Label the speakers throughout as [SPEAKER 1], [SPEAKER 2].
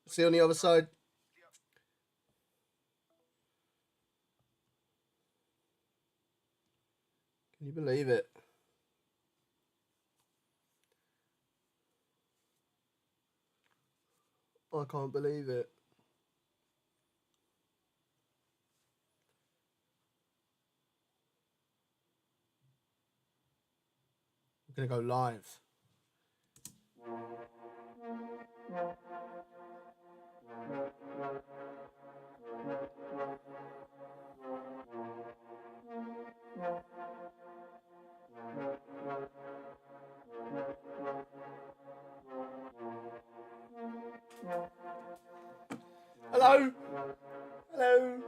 [SPEAKER 1] See you on the other side. Can you believe it? I can't believe it. We're gonna go live. Hello. Hello.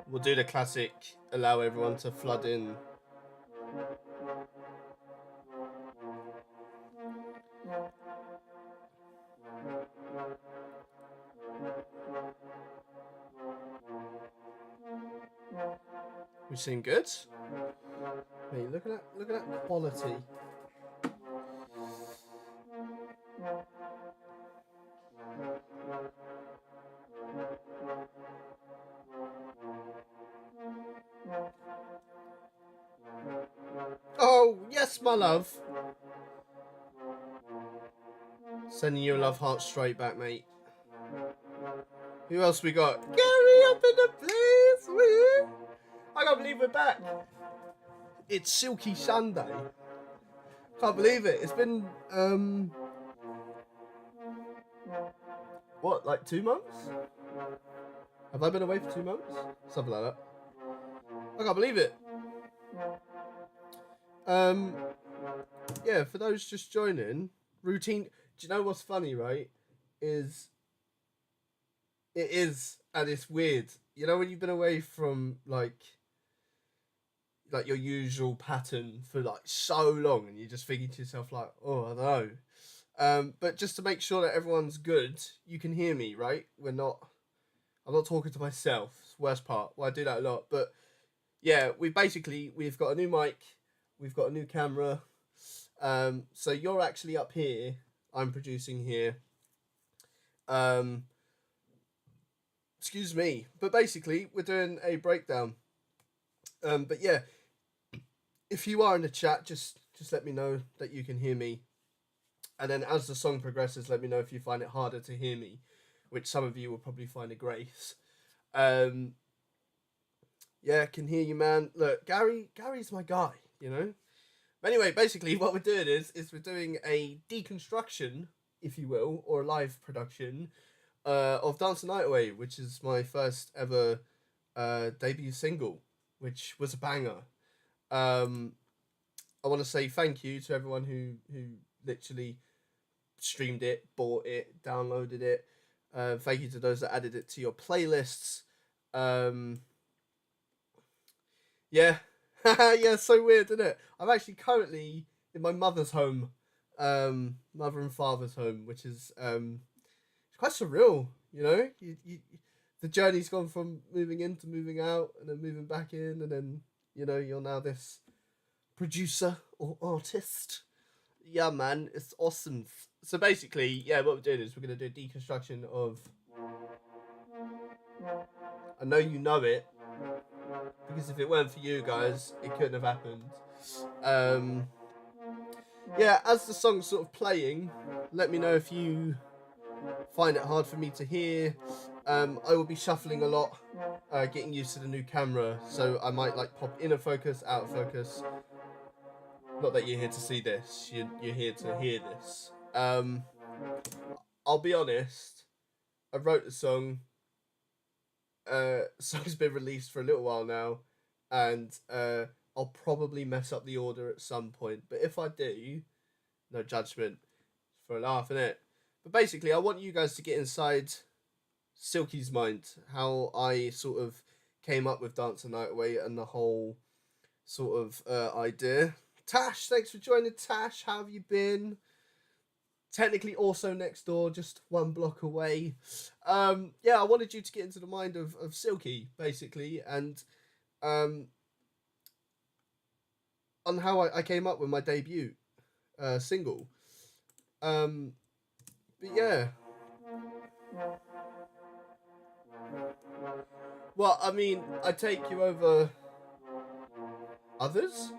[SPEAKER 1] We'll do the classic. Allow everyone to flood in. We seem good. Hey, look at that quality. Oh yes, my love. Sending you a love heart straight back, mate. Who else we got? Gary up in the place. Woo. I can't believe we're back. It's Silky Sunday. Can't believe it. It's been what, like 2 months? Have I been away for 2 months? Something like that. I can't believe it. Yeah, for those just joining, routine. Do you know what's funny, right? It is, and it's weird. You know when you've been away from like your usual pattern for like so long, and you're just thinking to yourself like, oh, I don't know. But just to make sure that everyone's good, you can hear me, right? I'm not talking to myself. It's the worst part. Well, I do that a lot, but yeah, we've got a new mic, we've got a new camera. So you're actually up here. I'm producing here. Excuse me, but basically we're doing a breakdown. But yeah, if you are in the chat, just let me know that you can hear me. And then as the song progresses, let me know if you find it harder to hear me, which some of you will probably find a grace. Yeah, can hear you, man. Look, Gary's my guy, you know. But anyway, basically, what we're doing is we're doing a deconstruction, if you will, or a live production of Dance the Night Away, which is my first ever debut single, which was a banger. I want to say thank you to everyone who literally streamed it, bought it, downloaded it. Thank you to those that added it to your playlists. Yeah, yeah, so weird, isn't it? I'm actually currently in my mother's home, mother and father's home, which is it's quite surreal. You know, the journey's gone from moving in to moving out, and then moving back in, and then you're now this producer or artist. Yeah, man, it's awesome. So basically, yeah, what we're doing is we're gonna do a deconstruction of. I know you know it, because if it weren't for you guys, it couldn't have happened. Um, yeah, as the song's sort of playing, let me know if you find it hard for me to hear. I will be shuffling a lot, getting used to the new camera, so I might like pop in a focus, out of focus. Not that you're here to see this, you're here to hear this. I'll be honest, I wrote the song. Song's been released for a little while now, and I'll probably mess up the order at some point. But if I do, no judgment. It's for a laugh, innit? But basically, I want you guys to get inside Silky's mind, how I sort of came up with Dance the Night Away and the whole sort of idea. Tash, thanks for joining. Tash, how have you been? Technically also next door, just 1 block away. Yeah, I wanted you to get into the mind of Silky, basically, and on how I came up with my debut single. But yeah. Well, I mean, I take you over others.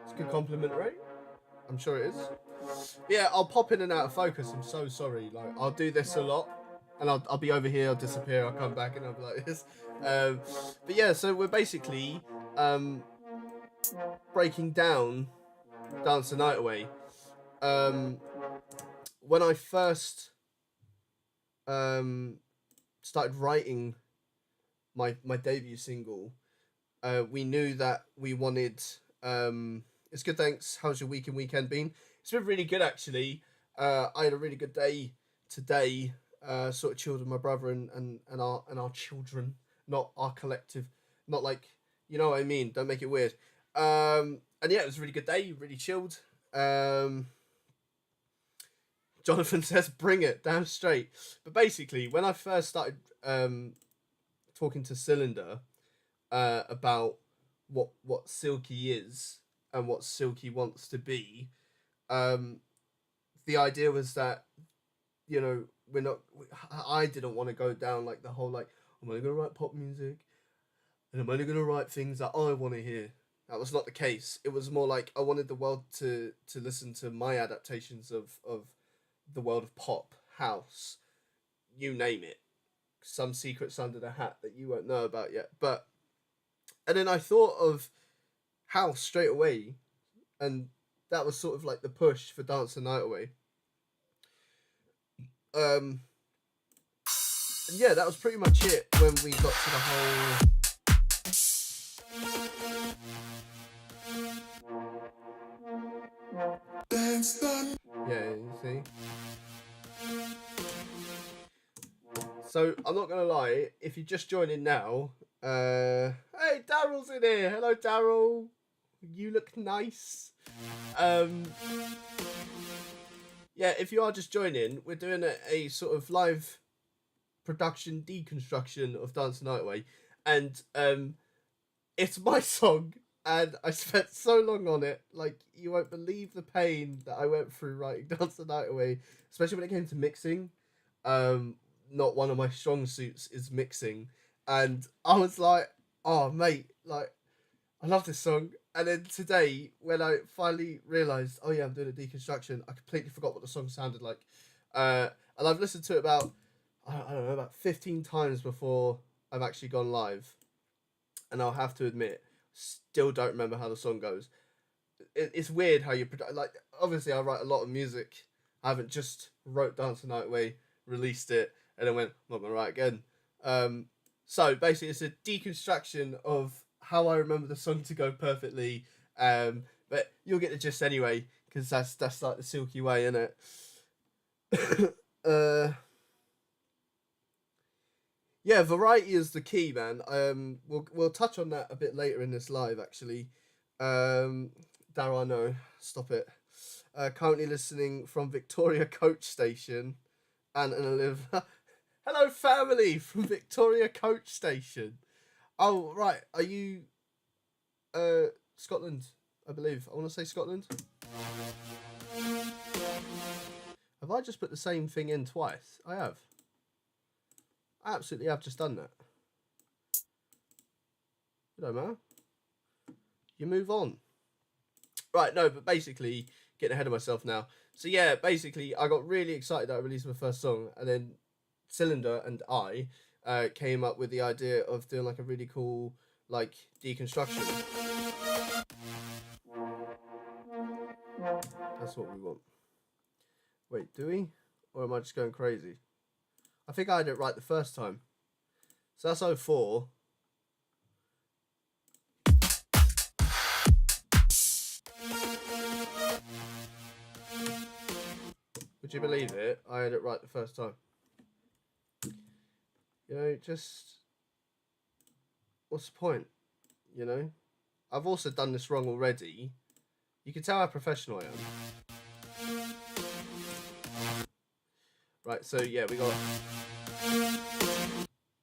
[SPEAKER 1] It's a good compliment, right? I'm sure it is. Yeah, I'll pop in and out of focus. I'm so sorry. Like, I'll do this a lot, and I'll be over here. I'll disappear. I'll come back, and I'll be like this. But yeah, so we're basically breaking down Dance the Night Away. When I first started writing my debut single, we knew that we wanted. It's good, thanks. How's your week and weekend been? It's been really good, actually. I had a really good day today. Sort of chilled with my brother and our children, not our collective, not like, you know what I mean. Don't make it weird. And yeah, it was a really good day. Really chilled. Jonathan says, "Bring it, damn straight." But basically, when I first started talking to Tsilindr about what Silky is and what Silky wants to be, the idea was that, you know, I didn't want to go down like the whole like, I'm only gonna write pop music and I'm only gonna write things that I want to hear. That was not the case. It was more like I wanted the world to listen to my adaptations of the world of pop, house, you name it. Some secrets under the hat that you won't know about yet. But and then I thought of house straight away, and that was sort of like the push for Dance the Night Away. And yeah, that was pretty much it when we got to the whole. Yeah, you see. So I'm not gonna lie, if you're just joining now, hey, Daryl's in here. Hello, Daryl. You look nice. Yeah, if you are just joining, we're doing a sort of live production deconstruction of Dance the Night Away, and it's my song, and I spent so long on it. Like, you won't believe the pain that I went through writing Dance the Night Away, especially when it came to mixing. Not one of my strong suits is mixing, and I was like, oh mate, like, I love this song. And then today, when I finally realised, oh yeah, I'm doing a deconstruction, I completely forgot what the song sounded like. And I've listened to it about, I don't know, about 15 times before I've actually gone live. And I'll have to admit, still don't remember how the song goes. It's weird how you like. Obviously, I write a lot of music. I haven't just wrote Dance the Night Away, released it, and then went, I'm not gonna write again. So basically, it's a deconstruction of how I remember the song to go perfectly. But you'll get the gist anyway, because that's like the Silky way, isn't it? Yeah, variety is the key, man. We'll touch on that a bit later in this live, actually. Darryl, I know. Stop it. Currently listening from Victoria Coach Station, and Olivia. Hello, family from Victoria Coach Station. Oh, right. Are you Scotland? I believe. I want to say Scotland. Have I just put the same thing in twice? I have. I absolutely have just done that. You know, man. You move on. Right, no, but basically, getting ahead of myself now. So yeah, basically, I got really excited that I released my first song, and then Tsilindr and I came up with the idea of doing like a really cool like deconstruction. That's what we want. Wait, do we? Or am I just going crazy? I think I had it right the first time. So that's 04. Would you believe it? I had it right the first time. You know, just... what's the point? You know? I've also done this wrong already. You can tell how professional I am. Right, so yeah, we got...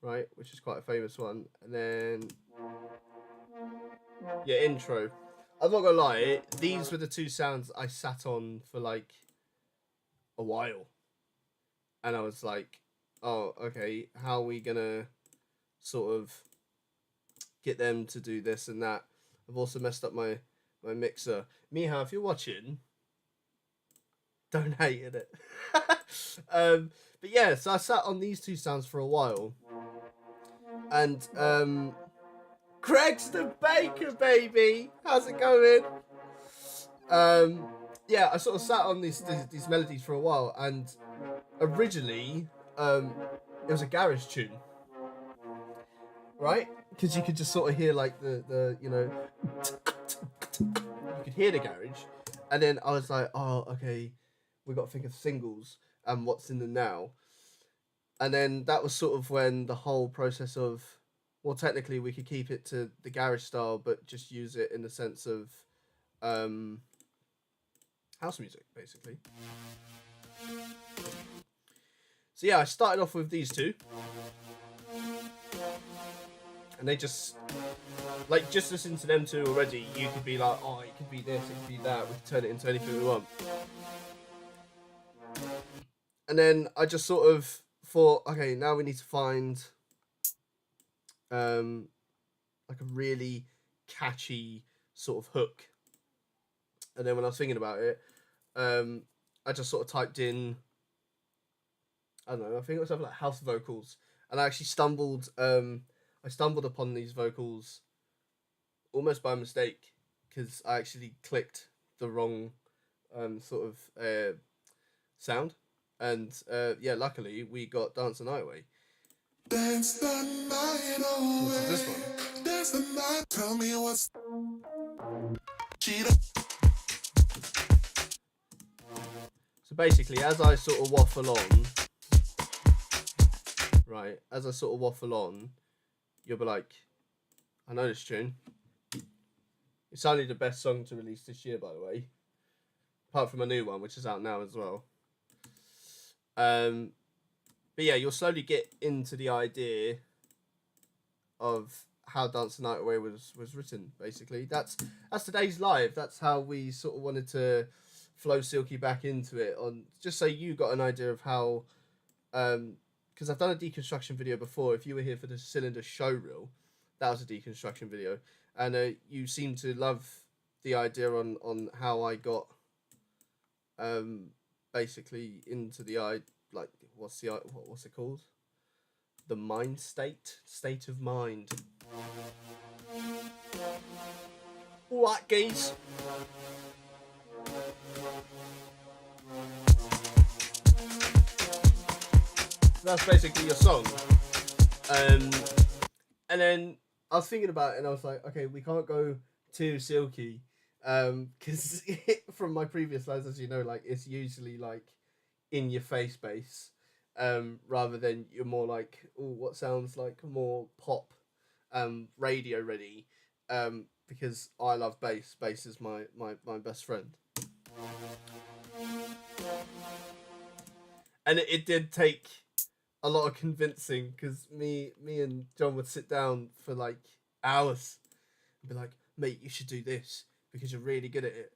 [SPEAKER 1] right, which is quite a famous one. And then... yeah, intro. I'm not gonna lie, these were the two sounds I sat on for like a while. And I was like, oh, okay, how are we gonna sort of get them to do this and that? I've also messed up my mixer. Miha, if you're watching, don't hate it. But yeah, so I sat on these two sounds for a while. And Greg's the Baker, baby! How's it going? Yeah, I sort of sat on these melodies for a while, and originally, it was a garage tune, right? Because you could just sort of hear like the you know, you could hear the garage, and then I was like, oh, okay, we got to think of singles and what's in them now, and then that was sort of when the whole process of, well, technically we could keep it to the garage style, but just use it in the sense of house music, basically. So yeah, I started off with these two, and they just, like, just listen to them two already, you could be like, oh, it could be this, it could be that, we could turn it into anything we want. And then I just sort of thought, okay, now we need to find like a really catchy sort of hook. And then when I was thinking about it, I just sort of typed in, I don't know, I think it was something like house vocals, and I actually stumbled upon these vocals almost by mistake, because I actually clicked the wrong sort of sound, and yeah, luckily we got Dance the Night Away. Dance the night away. This one. Dance the night. Tell me what's. So basically, as I sort of waffle on, right, as I sort of waffle on, you'll be like, I know this tune. It's only the best song to release this year, by the way. Apart from a new one, which is out now as well. But yeah, you'll slowly get into the idea of how Dance the Night Away was written, basically. That's today's live. That's how we sort of wanted to flow Silky back into it, on just so you got an idea of how, because I've done a deconstruction video before. If you were here for the Tsilindr Showreel, that was a deconstruction video, and you seem to love the idea on how I got basically into the like what's it called? The mind state of mind. What, geese? That's basically your song. And then I was thinking about it, and I was like, okay, we can't go too Silky, because from my previous lines, as you know, like, it's usually like in your face bass, rather than you're more like, oh, what sounds like more pop, radio ready, because I love bass. Bass is my best friend. And it did take a lot of convincing, because me and John would sit down for like hours and be like, mate, you should do this because you're really good at it.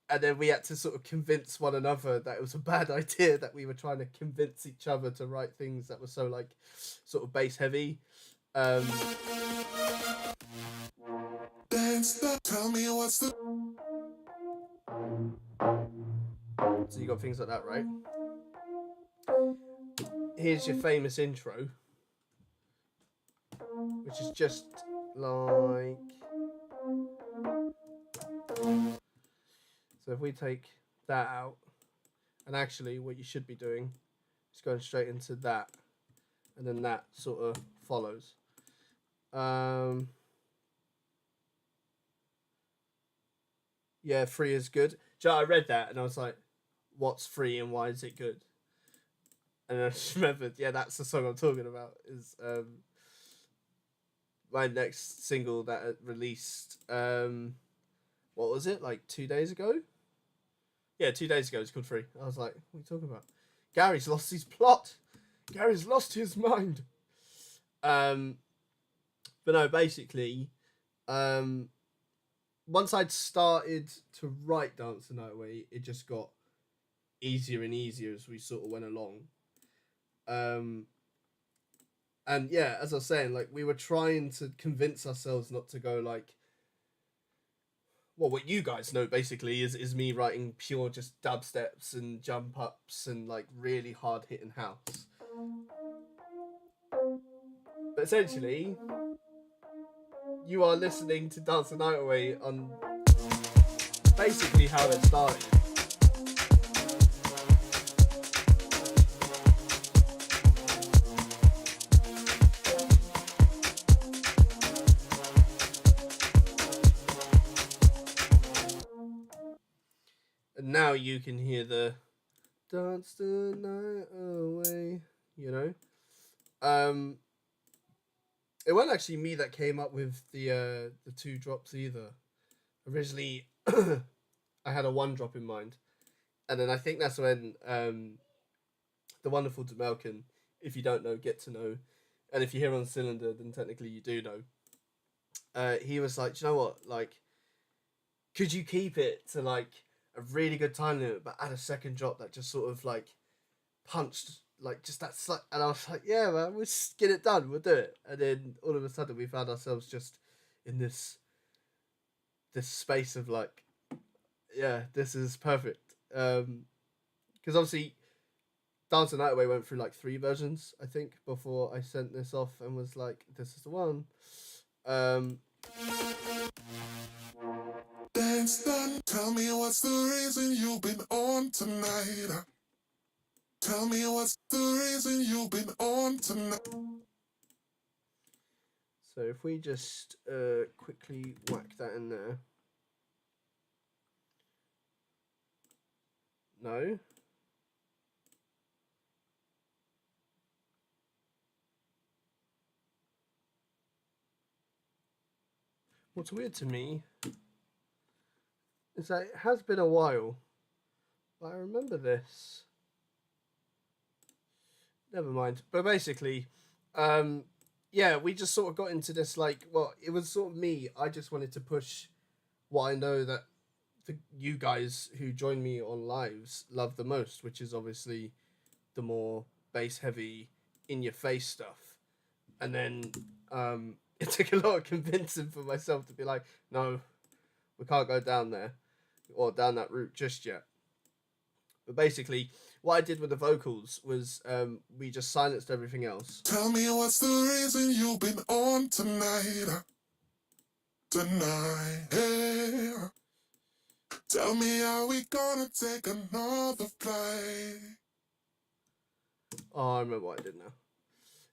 [SPEAKER 1] And then we had to sort of convince one another that it was a bad idea, that we were trying to convince each other to write things that were so like sort of bass heavy. Tell me what's the. So you got things like that, right? Here's your famous intro, which is just like. So if we take that out, and actually what you should be doing is going straight into that, and then that sort of follows. Yeah, free is good. Joe, I read that and I was like, what's free and why is it good? And I just remembered, yeah, that's the song I'm talking about. Is my next single that released, what was it, like 2 days ago? Yeah, 2 days ago. It's called Free. I was like, what are you talking about? Gary's lost his plot. Gary's lost his mind. But no, basically, once I'd started to write Dance the Night Away, it just got easier and easier as we sort of went along. And yeah, as I was saying, like we were trying to convince ourselves not to go like, well, what you guys know basically is me writing pure just dubsteps and jump ups and like really hard hitting house. But essentially, you are listening to Dance the Night Away on basically how it started. And now you can hear the Dance the Night Away, you know? It wasn't actually me that came up with the 2 drops either. Originally, I had a 1 drop in mind, and then I think that's when the wonderful Demelkin, if you don't know, get to know, and if you're here on Cylinder, then technically you do know. He was like, do you know what? Like, could you keep it to like a really good time limit, but add a 2nd drop that just sort of like punched like just that slight, and I was like, yeah, man, we'll just get it done, we'll do it. And then all of a sudden we found ourselves just in this space of like, yeah, this is perfect. Because obviously Dance the Night Away went through like 3 versions, I think, before I sent this off and was like, this is the one.
[SPEAKER 2] Dance done. Tell me what's the reason you've been on tonight. Tell me what's the reason you've been on tonight.
[SPEAKER 1] So if we just quickly whack that in there. No. What's weird to me is that it has been a while, but I remember this. Never mind. But basically, yeah, we just sort of got into this like, well, it was sort of me. I just wanted to push what I know that you guys who join me on lives love the most, which is obviously the more bass heavy, in your face stuff. And then it took a lot of convincing for myself to be like, no, we can't go down there or down that route just yet. But basically, what I did with the vocals was we just silenced everything else.
[SPEAKER 2] Tell me what's the reason you've been on tonight. Tonight, yeah. Tell me, are we gonna take another flight?
[SPEAKER 1] Oh, I remember what I did now.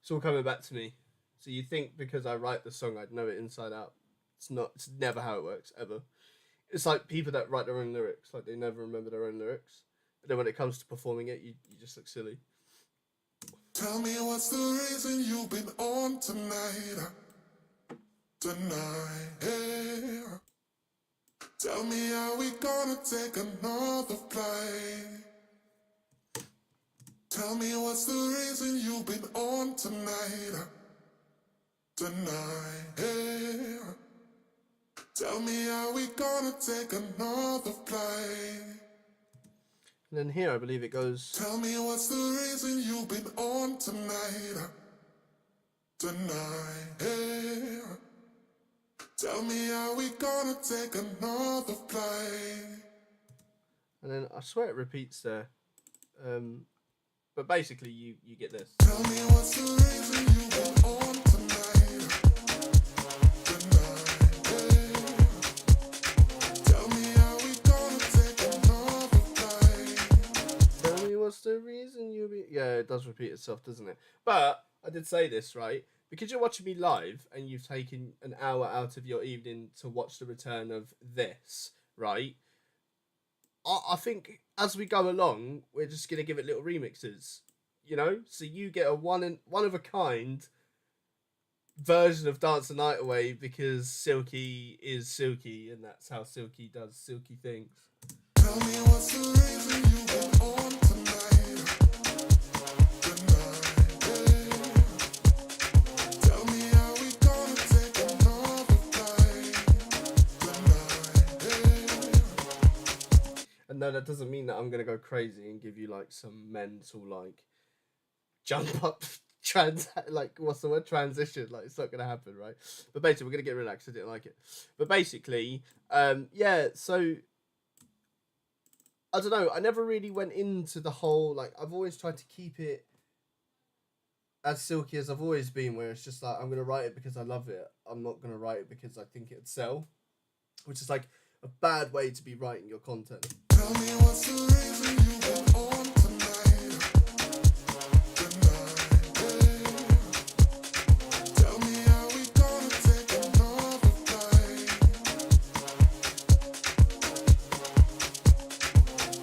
[SPEAKER 1] It's all coming back to me. So you think because I write the song, I'd know it inside out. It's not. It's never how it works, ever. It's like people that write their own lyrics. Like, they never remember their own lyrics. But then when it comes to performing it, you just look silly.
[SPEAKER 2] Tell me what's the reason you've been on tonight. Tonight, yeah. Tell me, are we gonna take another flight? Tell me what's the reason you've been on tonight. Tonight, yeah. Tell me, are we gonna take another flight?
[SPEAKER 1] And then here, I believe it goes.
[SPEAKER 2] Tell me what's the reason you've been on tonight. Tonight, yeah. Tell me, are we gonna take another flight?
[SPEAKER 1] And then I swear it repeats there. But basically, you get this.
[SPEAKER 2] Tell me what's the reason you've been on tonight. Tonight, yeah. Tell me, are we gonna take another flight?
[SPEAKER 1] Tell me what's the reason you be. Yeah, it does repeat itself, doesn't it? But I did say this, right? Because you're watching me live and you've taken an hour out of your evening to watch the return of this, right? I think as we go along, we're just going to give it little remixes, you know? So you get a one of a kind version of Dance the Night Away because Silky is Silky and that's how Silky does Silky things.
[SPEAKER 2] Tell me what's the reason you've been on tonight. Tonight, yeah. Tell me, are we gonna take another flight? Tonight,
[SPEAKER 1] no, that doesn't mean that I'm gonna go crazy and give you like some mental like jump up what's the word, transition. Like, it's not gonna happen, right? But basically, we're gonna get relaxed. I didn't like it, but basically, yeah. So I don't know. I never really went into the whole like. I've always tried to keep it as silky as I've always been, where it's just like I'm gonna write it because I love it. I'm not gonna write it because I think it'd sell, which is like a bad way to be writing your content.
[SPEAKER 2] Tell me what's the reason you've been on tonight. Tell me how we gonna take another flight.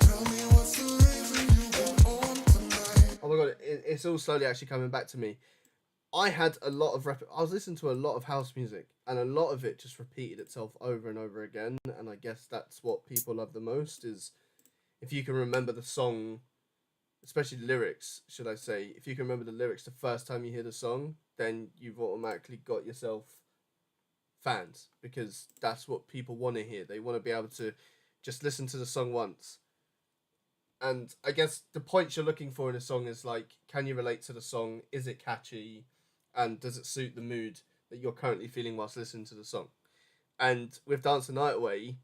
[SPEAKER 2] Tell me what's the reason you've been on tonight.
[SPEAKER 1] Oh my god, it's all slowly actually coming back to me. I had a lot of I was listening to a lot of house music, and a lot of it just repeated itself over and over again. And I guess that's what people love the most, is if you can remember the song, especially the lyrics, should I say. If you can remember the lyrics the first time you hear the song, then you've automatically got yourself fans, because that's what people want to hear. They want to be able to just listen to the song once. And I guess the points you're looking for in a song is like, can you relate to the song? Is it catchy? And does it suit the mood that you're currently feeling whilst listening to the song? And with Dance the Night Away,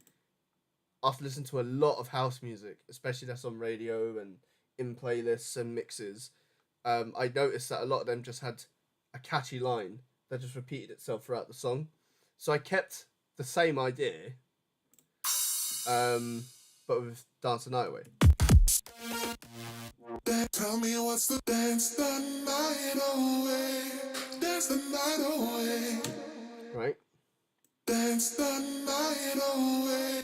[SPEAKER 1] I've listened to a lot of house music, especially that's on radio and in playlists and mixes. I noticed that a lot of them just had a catchy line that just repeated itself throughout the song. So I kept the same idea, but with Dance the Night Away.
[SPEAKER 2] Tell me what's the dance the night away. Dance the night away.
[SPEAKER 1] Right?
[SPEAKER 2] Dance the night away.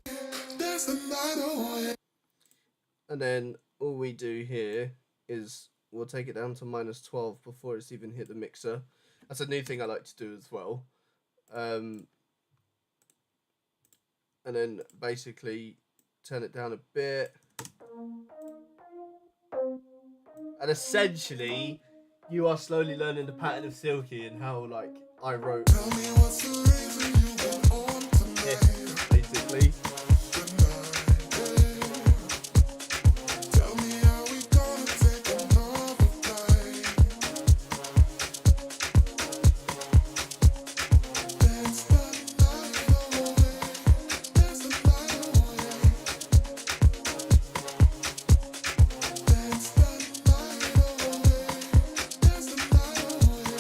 [SPEAKER 2] Dance the night away.
[SPEAKER 1] And then all we do here is we'll take it down to -12 before it's even hit the mixer. That's a new thing I like to do as well. And then basically turn it down a bit. And essentially, you are slowly learning the pattern of Silky and how, like, I wrote
[SPEAKER 2] Tell me what's the reason you've been on tonight.
[SPEAKER 1] this, basically.
[SPEAKER 2] Tell me how we gonna take another flight. Dance the night away. Dance the night away. Dance the night away. Dance the night away.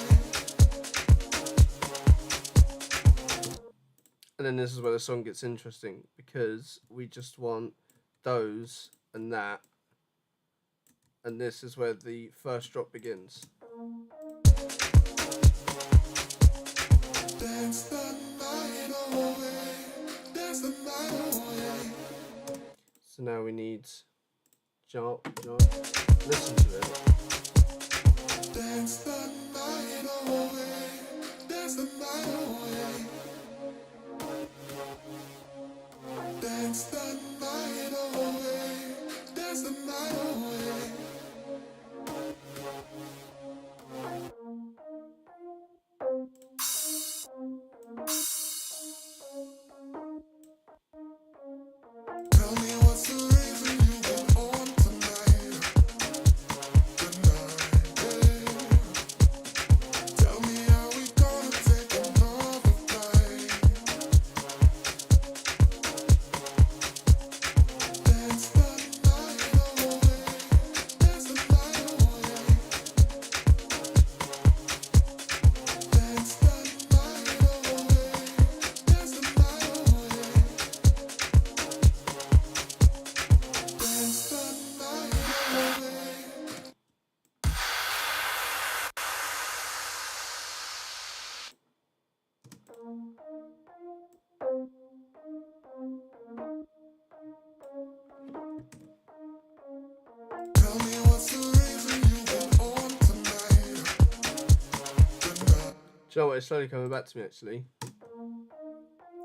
[SPEAKER 1] And then this is where the song gets interesting, because we just want those and that. And this is where the first drop begins.
[SPEAKER 2] Dance the night away. Dance the night away.
[SPEAKER 1] So now we need jump. Listen to it.
[SPEAKER 2] Dance the night away. Dance the night away. Dance the night away. Dance the night away. Tell me what's the reason you've been on tonight. Tell me how we gonna take another flight. Dance the night away. Dance the night away. Dance the night away. Dance the night away. Dance the night away. Tell me what's the reason you've been on tonight.
[SPEAKER 1] Do you know what? It's slowly coming back to me, actually.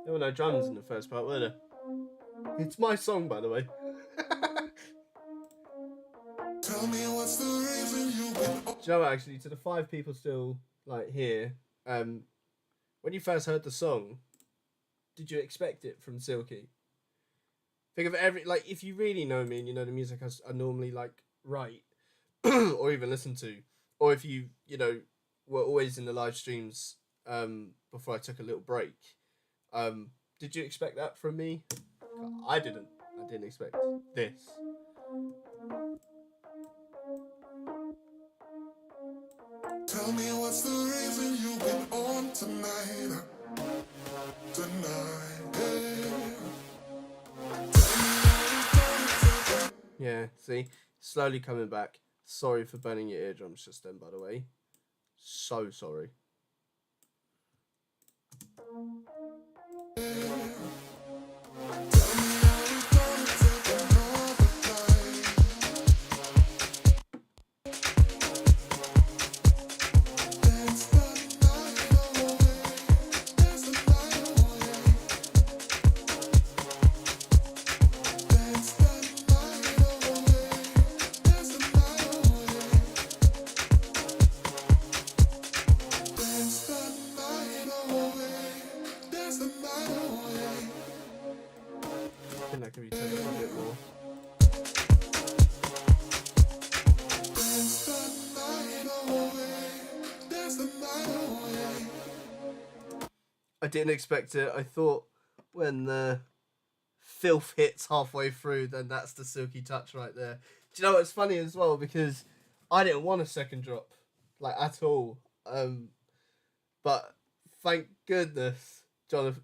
[SPEAKER 1] There were no drums in the first part, were there? It's my song, by the way.
[SPEAKER 2] Tell me what's the reason you've been on.
[SPEAKER 1] Do you know what, actually, to the 5 people still, like, here, when you first heard the song, did you expect it from Silky? Think of every, like, if you really know me and you know the music I normally like write or even listen to, or if you know were always in the live streams before I took a little break. Did you expect that from me? I didn't. I didn't expect this.
[SPEAKER 2] Tell me what's the reason you've been on tonight?
[SPEAKER 1] Yeah, see? Slowly coming back. Sorry for burning your eardrums just then, by the way. So sorry. I think that could be turned up a bit more. I didn't expect it. I thought when the filth hits halfway through, then that's the silky touch right there. Do you know what's funny as well? Because I didn't want a second drop, like, at all. But thank goodness John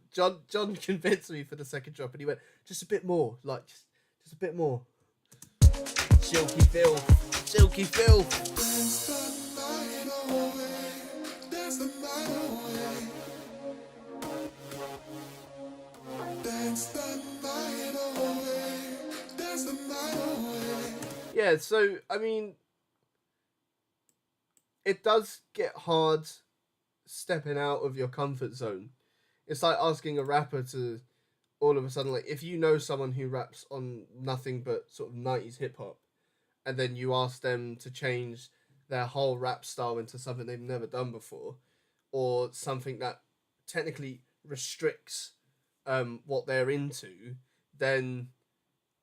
[SPEAKER 1] convinced me for the second drop, and he went, just a bit more, like, just a bit more. Silky filth, silky filth. Yeah, so I mean, it does get hard stepping out of your comfort zone. It's like asking a rapper to all of a sudden, like, if you know someone who raps on nothing but sort of 90s hip hop, and then you ask them to change their whole rap style into something they've never done before, or something that technically restricts what they're into, then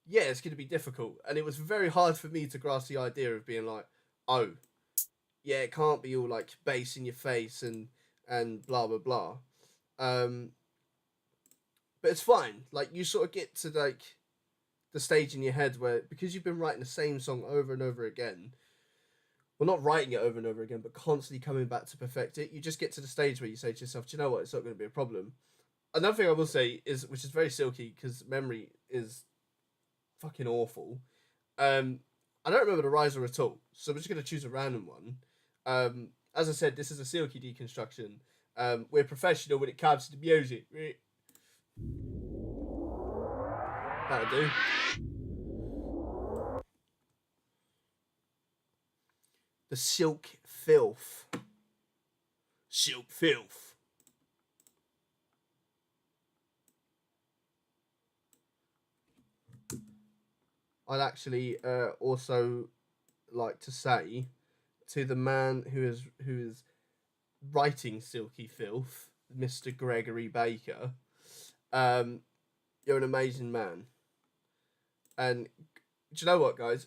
[SPEAKER 1] yeah, it's going to be difficult. And it was very hard for me to grasp the idea of being like, oh, yeah, it can't be all like bass in your face and blah blah blah. Um, but it's fine. Like, you sort of get to like the stage in your head where, because you've been writing the same song over and over again, well, not writing it over and over again, but constantly coming back to perfect it, you just get to the stage where you say to yourself, do you know what, it's not going to be a problem. Another thing I will say is, which is very silky because memory is fucking awful. I don't remember the riser at all, so I'm just going to choose a random one. As I said, this is a silky deconstruction. We're professional when it comes to the music. That'll do. The silk filth. Silk filth. I'd actually also like to say to the man who is writing Silky Filth, Mr. Gregory Baker, you're an amazing man. And do you know what, guys?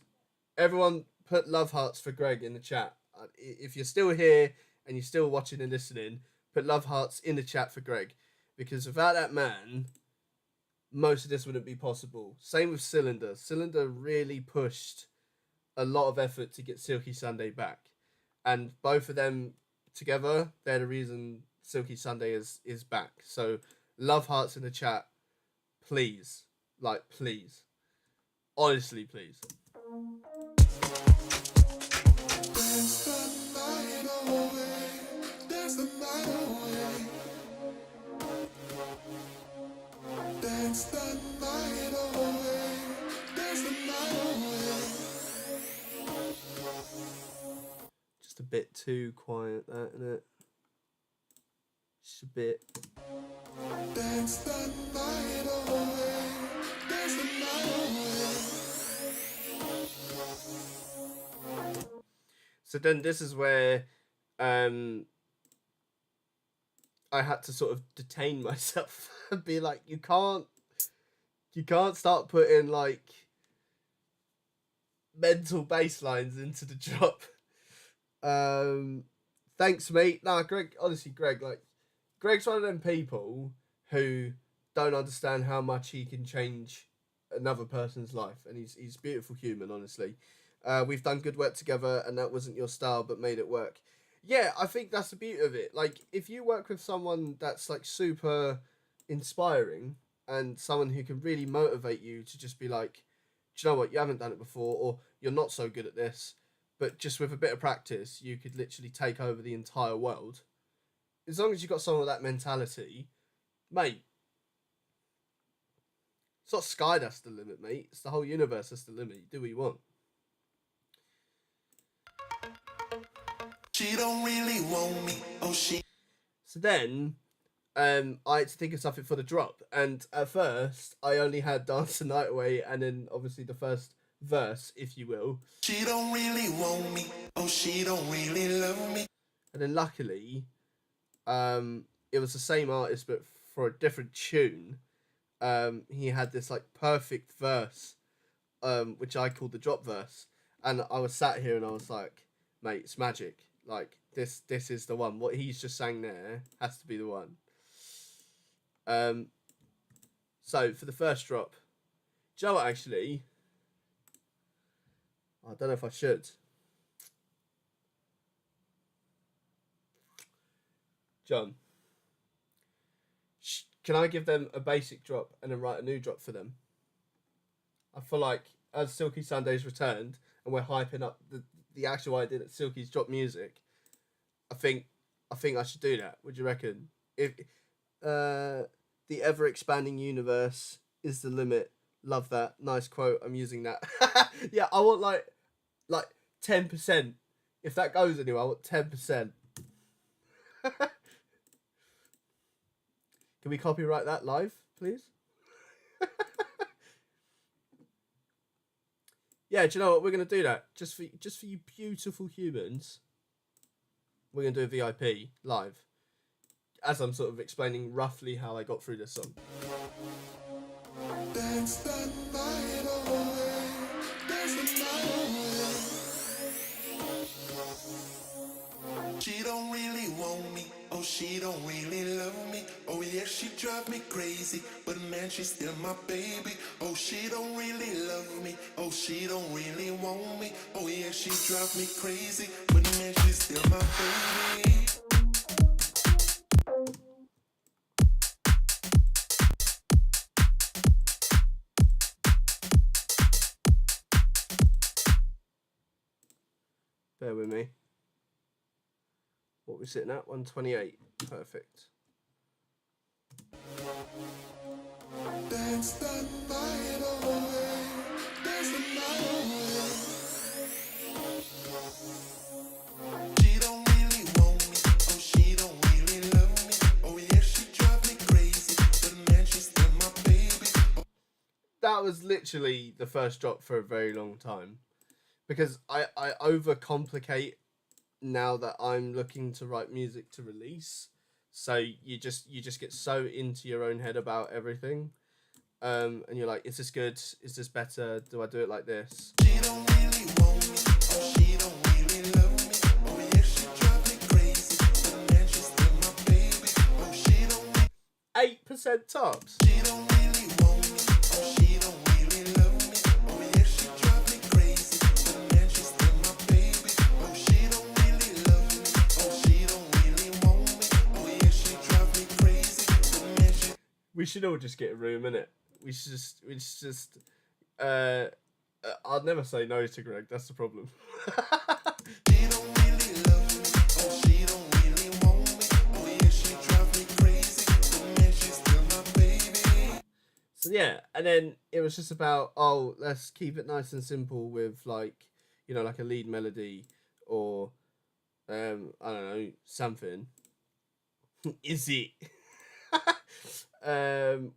[SPEAKER 1] Everyone put love hearts for Greg in the chat. If you're still here and you're still watching and listening, put love hearts in the chat for Greg. Because without that man, most of this wouldn't be possible. Same with Tsilindr. Tsilindr really pushed a lot of effort to get Silky Sunday back. And both of them together, they're the reason Silky Sunday is back. So love hearts in the chat, please. Like, please. Honestly, please. Just a bit too quiet, that, isn't it? Just a bit. Dance the night away. Dance the night away. So then this is where I had to sort of detain myself and be like, you can't You can't start putting like mental bass lines into the drop. Thanks, mate. Nah, Greg. Honestly, Greg. Like, Greg's one of them people who don't understand how much he can change another person's life, and he's a beautiful human. Honestly, we've done good work together, and that wasn't your style, but made it work. Yeah, I think that's the beauty of it. Like, if you work with someone that's like super inspiring and someone who can really motivate you to just be like, do you know what, you haven't done it before, or you're not so good at this, but just with a bit of practice, you could literally take over the entire world. As long as you've got someone with that mentality, mate, it's not sky that's the limit, mate. It's the whole universe that's the limit. You do what you want.
[SPEAKER 2] She don't really want me. Oh, she.
[SPEAKER 1] So then, I had to think of something for the drop, and at first, I only had Dance the Night Away, and then obviously the first verse, if you will.
[SPEAKER 2] She don't really want me. Oh, she don't really love me.
[SPEAKER 1] And then luckily, it was the same artist, but for a different tune. He had this like perfect verse, which I called the drop verse, and I was sat here and I was like, mate, it's magic. Like this is the one. What he's just sang there has to be the one. So for the first drop, do you know what, actually? I don't know if I should. John, can I give them a basic drop and then write a new drop for them? I feel like as Silky Sunday's returned and we're hyping up the actual idea that Silky's dropped music, I think I should do that. Would you reckon? If the ever expanding universe is the limit. Love that. Nice quote. I'm using that. Yeah, I want like 10%. If that goes anywhere, I want 10%. Can we copyright that live, please? Yeah, do you know what? We're gonna do that just for you beautiful humans. We're gonna do a VIP live, as I'm sort of explaining roughly how I got through this song.
[SPEAKER 2] Dance the night away. Dance the night away. She don't really want me. Oh, she don't really love me. Oh, yeah, she drive me crazy. But man, she's still my baby. Oh, she don't really love me. Oh, she don't really want me. Oh, yeah, she drive me crazy. But man, she's still my baby.
[SPEAKER 1] Bear with me. What we're sitting at? 128. Perfect.
[SPEAKER 2] Dance the night away. Dance the night away. She don't really want me. Oh, she don't really love me. Oh, yeah, she drive me crazy. But man, she's still my baby.
[SPEAKER 1] That was literally the first drop for a very long time, because I overcomplicate now that I'm looking to write music to release. So you just get so into your own head about everything, and you're like, is this good? Is this better? Do I do it like this?
[SPEAKER 2] She don't really want me. Oh, she don't really love me. Oh, yeah, she drive me crazy. But man, she's still my baby. Oh, she don't
[SPEAKER 1] 8% tops.
[SPEAKER 2] She don't really want me. Oh, she don't really love me. Oh, yeah, she drive me crazy. But man, she's still my baby. Oh, she don't really love me. Oh, she don't really want me. Oh, yeah, she drive me crazy. But man, she.
[SPEAKER 1] We should all just get a room, innit? We should just I'd never say no to Greg, that's the problem.
[SPEAKER 2] She don't really love me. Oh, she don't really want me. Oh, yeah, she drive me crazy. But man, she's still my baby.
[SPEAKER 1] So yeah, and then it was just about, oh, let's keep it nice and simple with like, you know, like a lead melody or I don't know, something. Is it?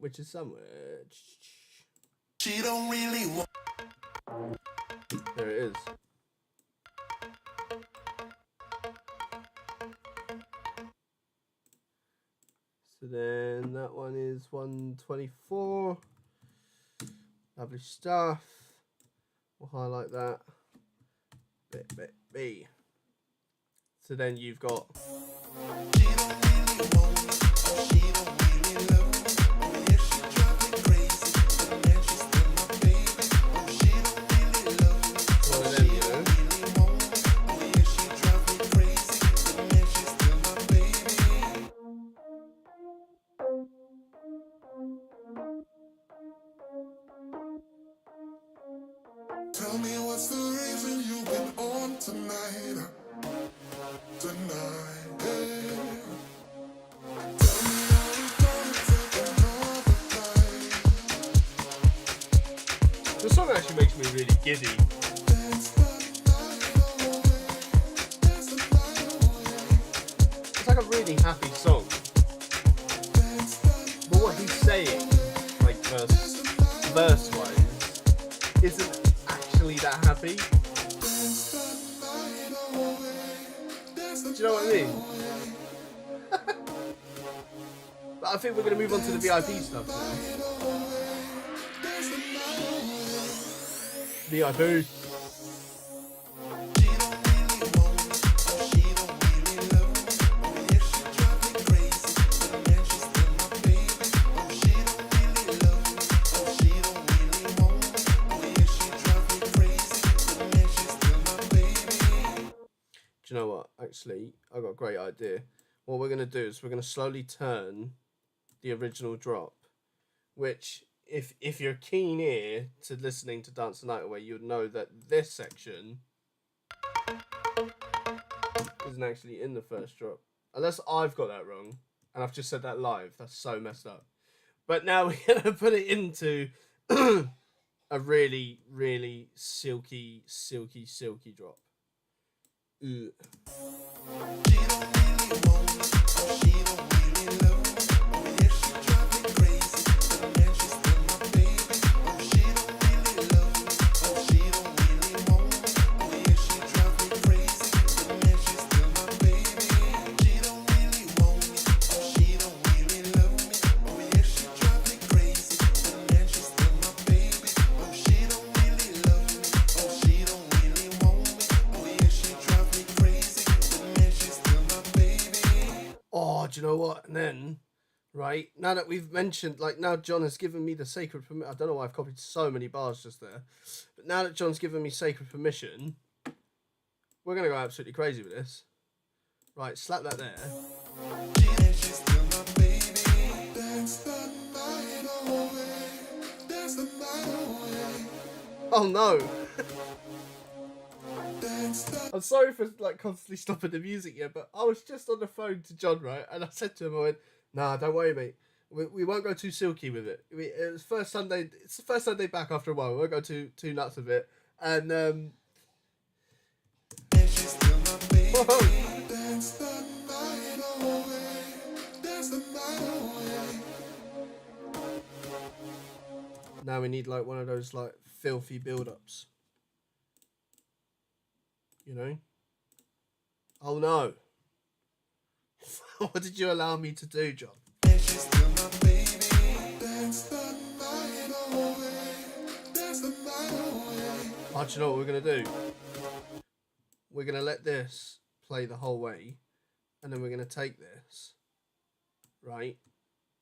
[SPEAKER 1] Which is somewhere.
[SPEAKER 2] She don't really want.
[SPEAKER 1] There it is. So then that one is 124. Lovely stuff. We'll highlight that. Bit B. So then you've got.
[SPEAKER 2] Tell me what's the reason you've been on tonight? Tonight, yeah. Tell me how you gonna take another flight.
[SPEAKER 1] The song actually makes me really giddy.
[SPEAKER 2] Dance the night away. Dance the night away.
[SPEAKER 1] It's like a really happy song.
[SPEAKER 2] Dance the
[SPEAKER 1] But what he's saying, like verse-wise, isn't actually that happy. Do you know what I mean? But I think we're going to move on to the VIP stuff now. VIP. Do you know what? Actually, I got a great idea. What we're going to do is we're going to slowly turn the original drop, which if you're keen ear to listening to Dance the Night Away, you would know that this section isn't actually in the first drop. Unless I've got that wrong, and I've just said that live. That's so messed up. But now we're going to put it into a really, really silky drop. Ooh. Do you know what? And then, right, now that we've mentioned, like, now John has given me the sacred permission. I don't know why I've copied so many bars just there. But now that John's given me sacred permission, we're going to go absolutely crazy with this. Right, slap that there. Oh, no. I'm sorry for like constantly stopping the music here, but I was just on the phone to John, right? And I said to him, I went, "Nah, don't worry, mate. We won't go too silky with it. It was first Sunday. It's the first Sunday back after a while. We won't go too nuts with it." And now we need like one of those like filthy build-ups. You know? Oh no. What did you allow me to do, John? Oh, do you know what we're going to do? We're going to let this play the whole way. And then we're going to take this. Right?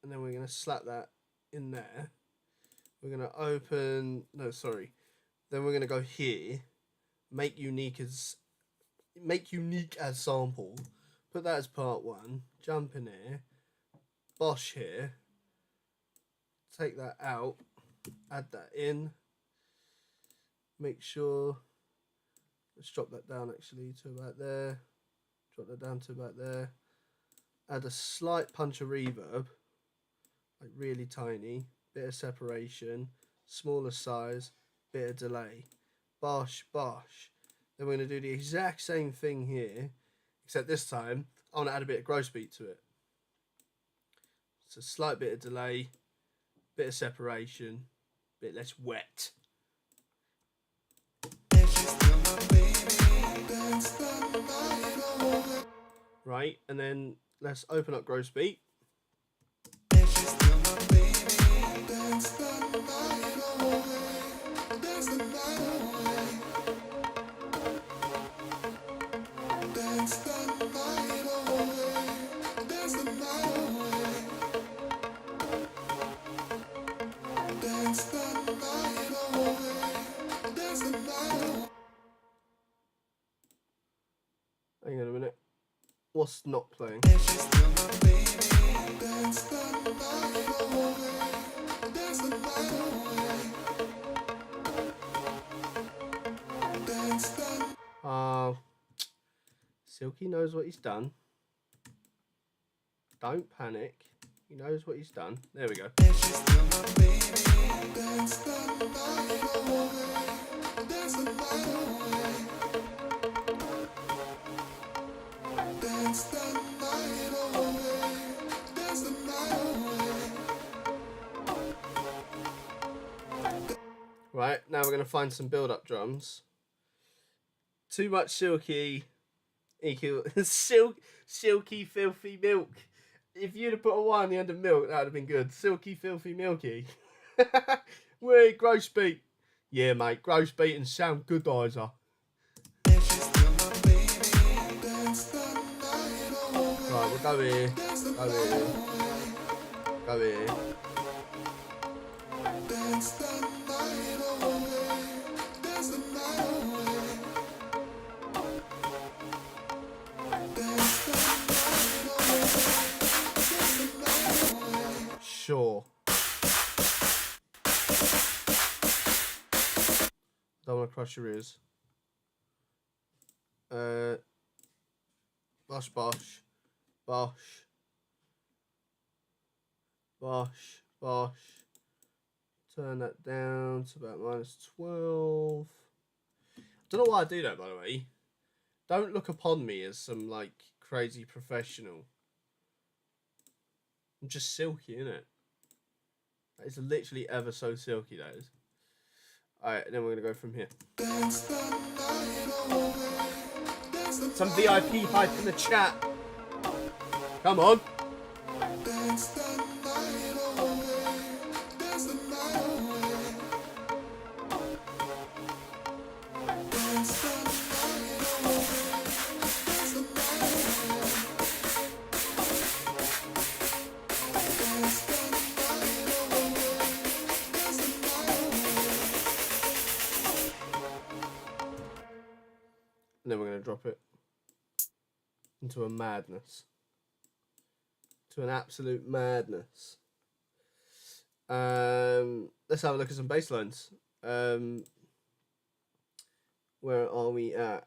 [SPEAKER 1] And then we're going to slap that in there. We're going to open... No, sorry. Then we're going to go here. Make unique as sample. Put that as part 1. Jump in here. Bosh here. Take that out. Add that in. Make sure. Let's drop that down actually to about there. Drop that down to about there. Add a slight punch of reverb. Like really tiny. Bit of separation. Smaller size. Bit of delay. Bosh, bosh. Then we're going to do the exact same thing here, except this time I want to add a bit of gross beat to it. So a slight bit of delay, bit of separation, bit less wet. Right, and then let's open up gross beat. Hang on a minute. What's not playing? Silky knows what he's done. Don't panic. He knows what he's done. There we go. Right, now we're going to find some build-up drums. Too much Silky equal silky filthy milk. If you'd have put a Y on the end of milk, that would have been good. Silky filthy milky. Wait, gross beat. Yeah, mate, gross beat and sound good, Isa. Right, we'll go here. Go here. Go here. Sure. Don't want to crush your ears. Bosh, bosh, bosh, bosh, bosh. Turn that down to about -12. I don't know why I do that, by the way. Don't look upon me as some like crazy professional. I'm just silky, innit? That is literally ever so silky, that is. Alright, and then we're going to go from here. Some VIP hype in the chat. Come on. And then we're going to drop it into a madness. To an absolute madness. Let's have a look at some bass lines. Where are we at?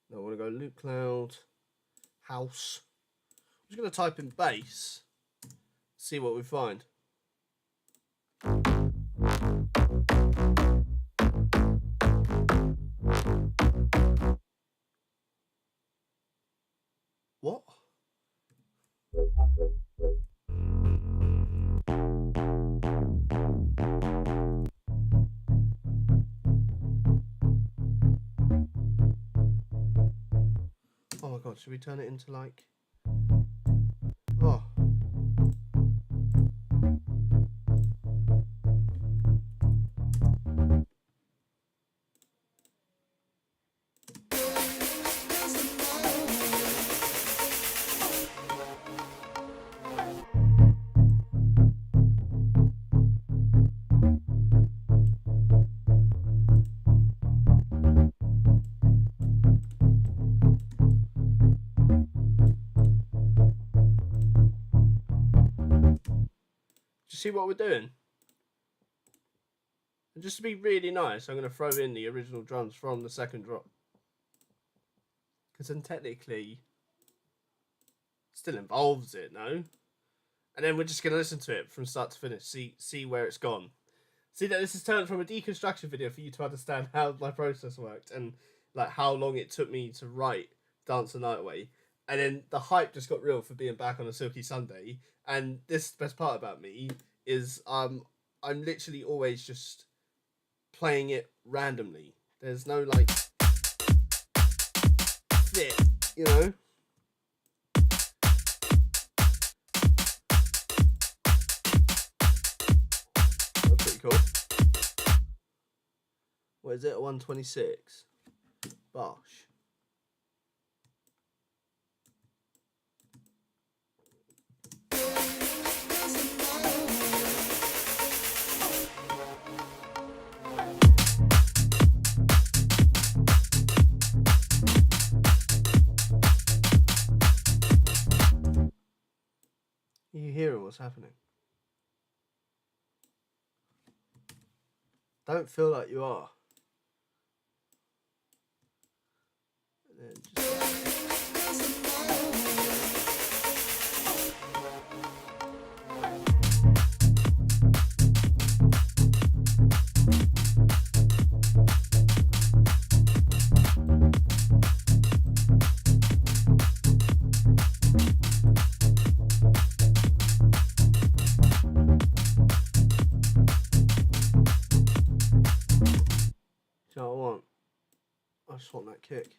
[SPEAKER 1] No, I want to go LoopCloud, house. I'm just going to type in bass, see what we find. What? Oh my god, should we turn it into like... Oh. See what we're doing? And just to be really nice, I'm going to throw in the original drums from the second drop. Because then technically, it still involves it, no? And then we're just going to listen to it from start to finish, see where it's gone. See that this is turned from a deconstruction video for you to understand how my process worked and like how long it took me to write Dance the Night Away. And then the hype just got real for being back on a Silky Sunday. And this is the best part about me is I'm literally always just playing it randomly. There's no like fit, you know? That's pretty cool. What is it? 126. Bosh. what's happening. Don't feel like you are. And then you know what I want? I just want that kick.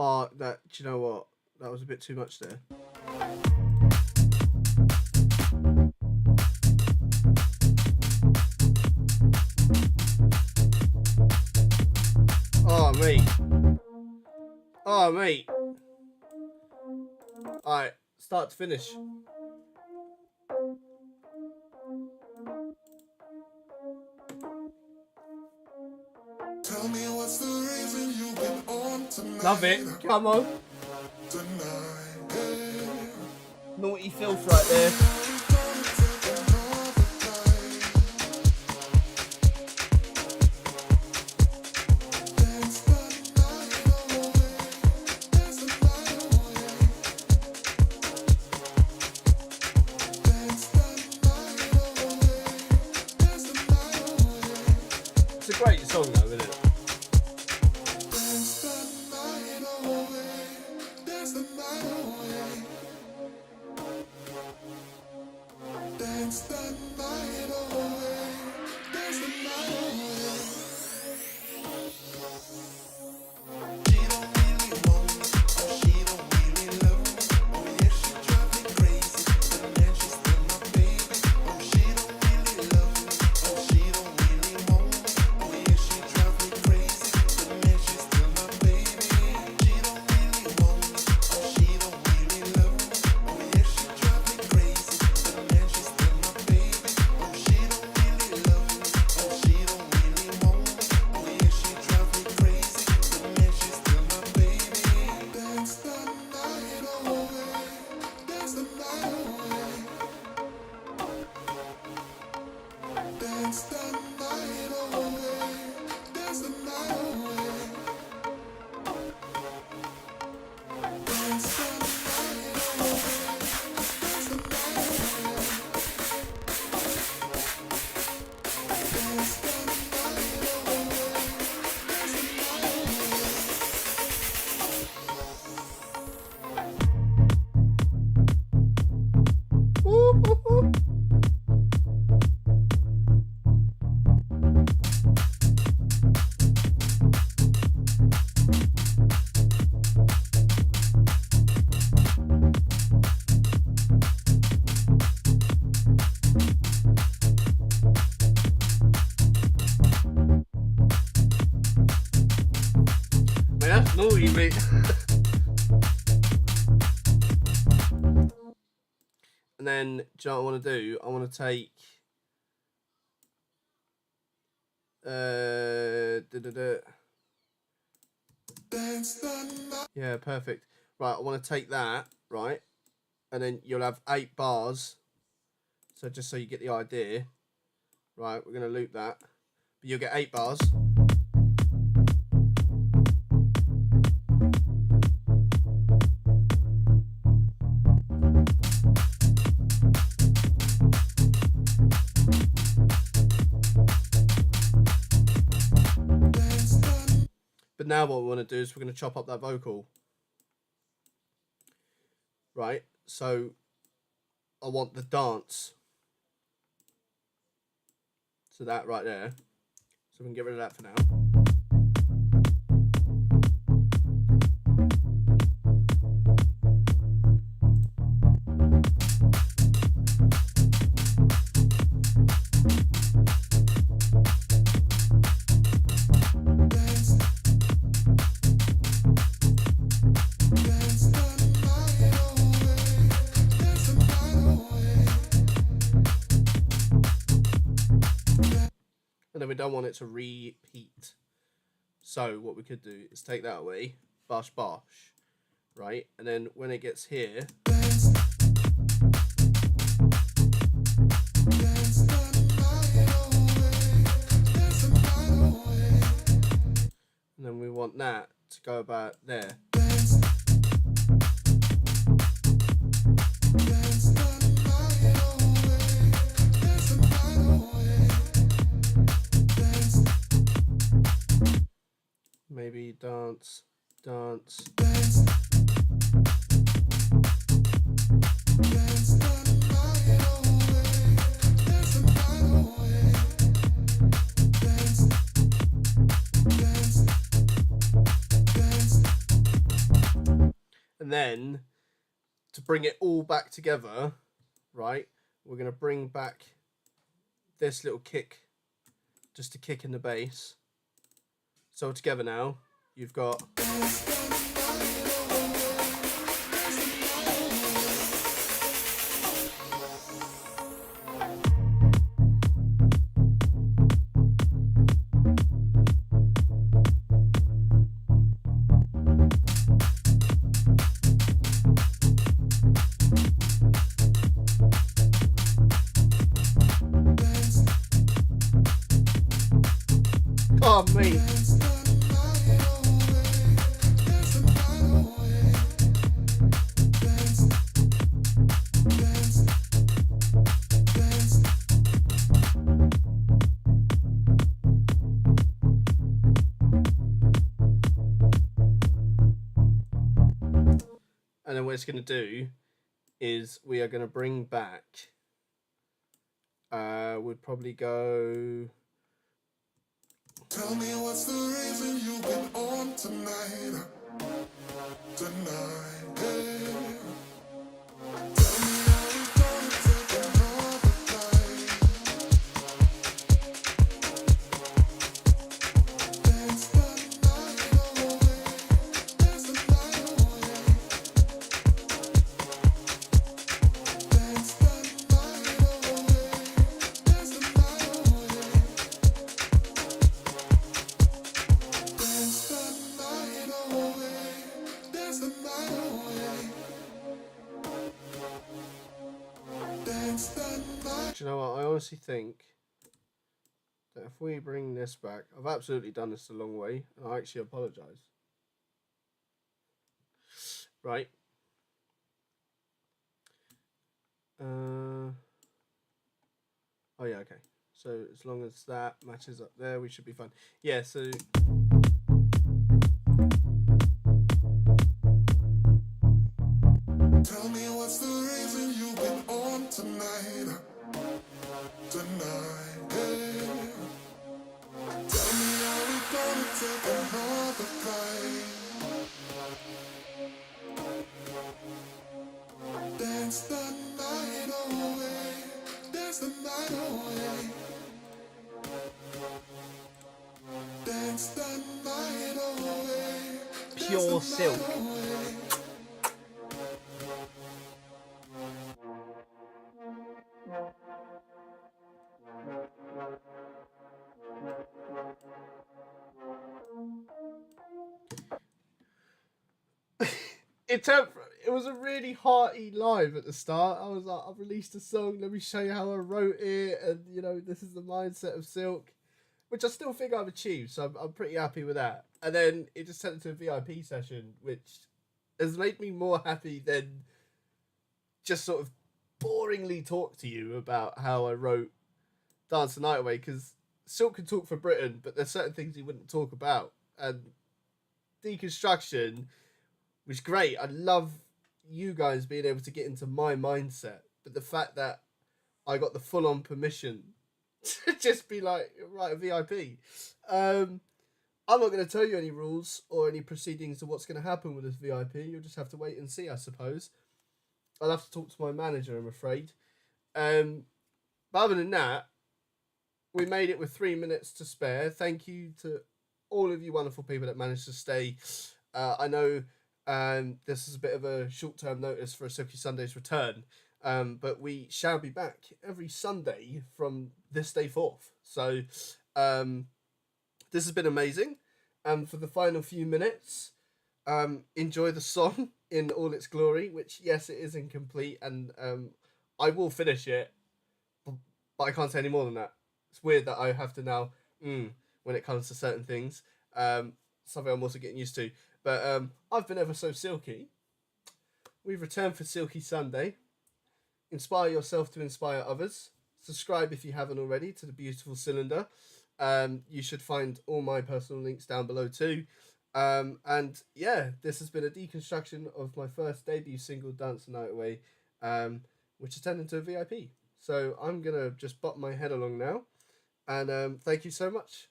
[SPEAKER 1] Oh, that, do you know what? That was a bit too much there. Oh, mate. Oh, mate. Alright, start to finish.
[SPEAKER 2] Tell me what's the reason you've been on tonight.
[SPEAKER 1] Love it. Come on.
[SPEAKER 2] Tonight, yeah.
[SPEAKER 1] Naughty filth right there. It's a great song though, isn't it? That's naughty, mate. And then, do you know what I want to do? I want to take... Yeah, perfect. Right, I want to take that, right? And then you'll have 8 bars. So just so you get the idea. Right, we're going to loop that. But you'll get 8 bars. But now what we want to do is we're going to chop up that vocal. Right, so I want the dance. So that right there. So we can get rid of that for now. And then we don't want it to repeat. So what we could do is take that away, bosh bosh, right? And then when it gets here, and then we want that to go about there. Maybe dance, dance. And then to bring it all back together, right, we're going to bring back this little kick, just to kick in the bass. So together now, you've got... Oh, mate. And then what it's going to do is we are going to bring back, we'd probably go...
[SPEAKER 2] Tell me what's the reason you've been on tonight? Tonight, yeah. Tell me how we gonna take another flight. Dance the night away. Dance the night away. Dance the night away. Dance the night away.
[SPEAKER 1] Do you know what? I honestly think that if we bring this back, I've absolutely done this the long way, and I actually apologise. Right. Oh yeah, okay. So as long as that matches up there, we should be fine. Yeah, so...
[SPEAKER 2] Tell me what's the reason you've been on tonight? Tonight, yeah. Tell me how we gonna take another flight. Dance the night away. Dance the night away. Dance the night away.
[SPEAKER 1] Pure silk. It was a really hearty live at the start. I was like, I've released a song, let me show you how I wrote it, and you know, this is the mindset of Silk, which I still think I've achieved, so I'm pretty happy with that. And then it just turned into a VIP session, which has made me more happy than just sort of boringly talk to you about how I wrote Dance the Night Away, because Silk can talk for Britain, but there's certain things he wouldn't talk about. And Deconstruction was great. I love you guys being able to get into my mindset, but the fact that I got the full-on permission Just be like, right, a VIP. I'm not going to tell you any rules or any proceedings of what's going to happen with this VIP. You'll just have to wait and see, I suppose. I'll have to talk to my manager, I'm afraid. But other than that, we made it with 3 minutes to spare. Thank you to all of you wonderful people that managed to stay. I know this is a bit of a short-term notice for a Silky Sunday's return, but we shall be back every Sunday from this day forth. So this has been amazing. And for the final few minutes, enjoy the song in all its glory, which, yes, it is incomplete, and I will finish it, but I can't say any more than that. It's weird that I have to now, when it comes to certain things, something I'm also getting used to. But I've been ever so Silky. We've returned for Silky Sunday. Inspire yourself to inspire others. Subscribe if you haven't already to the beautiful Cylinder. You should find all my personal links down below too. And yeah, this has been a deconstruction of my first debut single, Dance the Night Away, which has turned into a VIP. So I'm going to just bop my head along now. And thank you so much.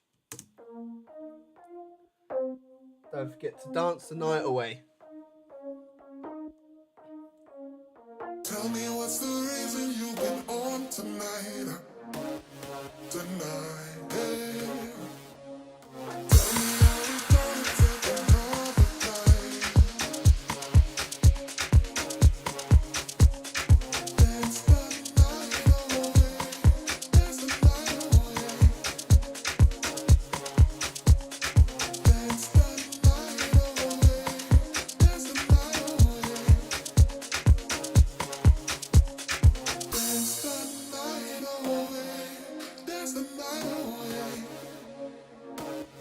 [SPEAKER 1] Don't forget to dance the night away.
[SPEAKER 2] Tell me what's the reason you've been on tonight? Tonight, yeah. Tell me how we gonna take another flight. Dance the night away. Dance the night away. Dance the night away. Dance the night away. Dance the night away. Dance the night away.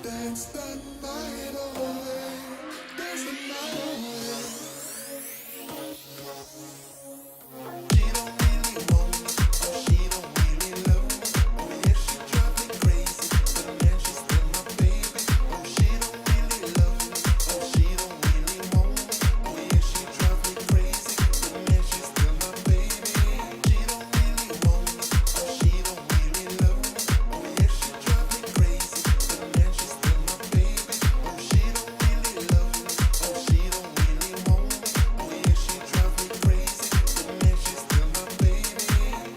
[SPEAKER 2] Dance the night away. Dance the night away. She don't really want me, oh she don't really love me. Oh yeah, she drive me crazy, but man she's still my baby. Oh she don't really love me, oh she don't really want me. Oh yeah, she drive me crazy, but man she's still my baby. She don't really want me, oh she don't really love me. Oh yeah, she drive me crazy, but man she's still my baby. Oh she don't really love me, oh she don't really want me. Oh yeah, she drive me crazy, but man she's still my baby.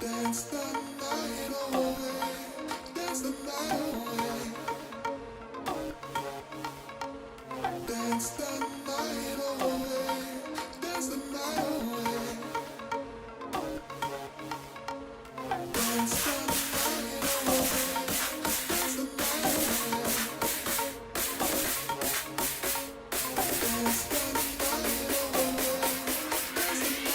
[SPEAKER 2] Dance the night away, dance the night away. Dance the night away, dance the night away. Dance the night away, dance the night away. Dance the night away, dance the night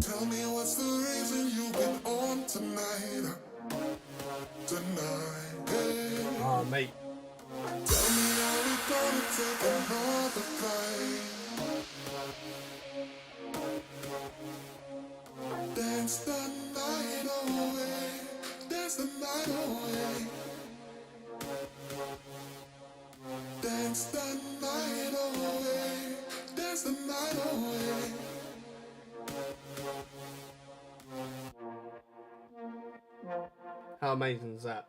[SPEAKER 2] Tell me what's the reason you've been on tonight? Tonight, yeah.
[SPEAKER 1] Ah, mate.
[SPEAKER 2] Tell me how we gonna take another flight. Dance the night away. Dance the night away. Dance the night away. Dance the night away.
[SPEAKER 1] How amazing is that?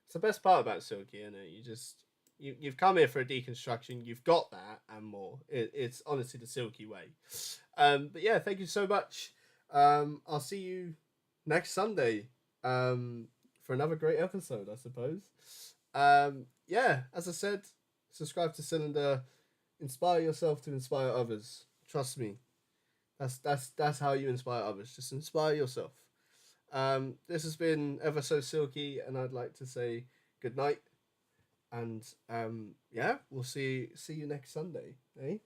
[SPEAKER 1] It's the best part about Silky, isn't it? You've come here for a deconstruction. You've got that and more. It's honestly the Silky way. But yeah, thank you so much. I'll see you next Sunday for another great episode, I suppose. Yeah, as I said, subscribe to Cylinder. Inspire yourself to inspire others. Trust me, That's how you inspire others. Just inspire yourself. This has been Ever So Silky, and I'd like to say good night. And yeah, we'll see you next Sunday. Eh?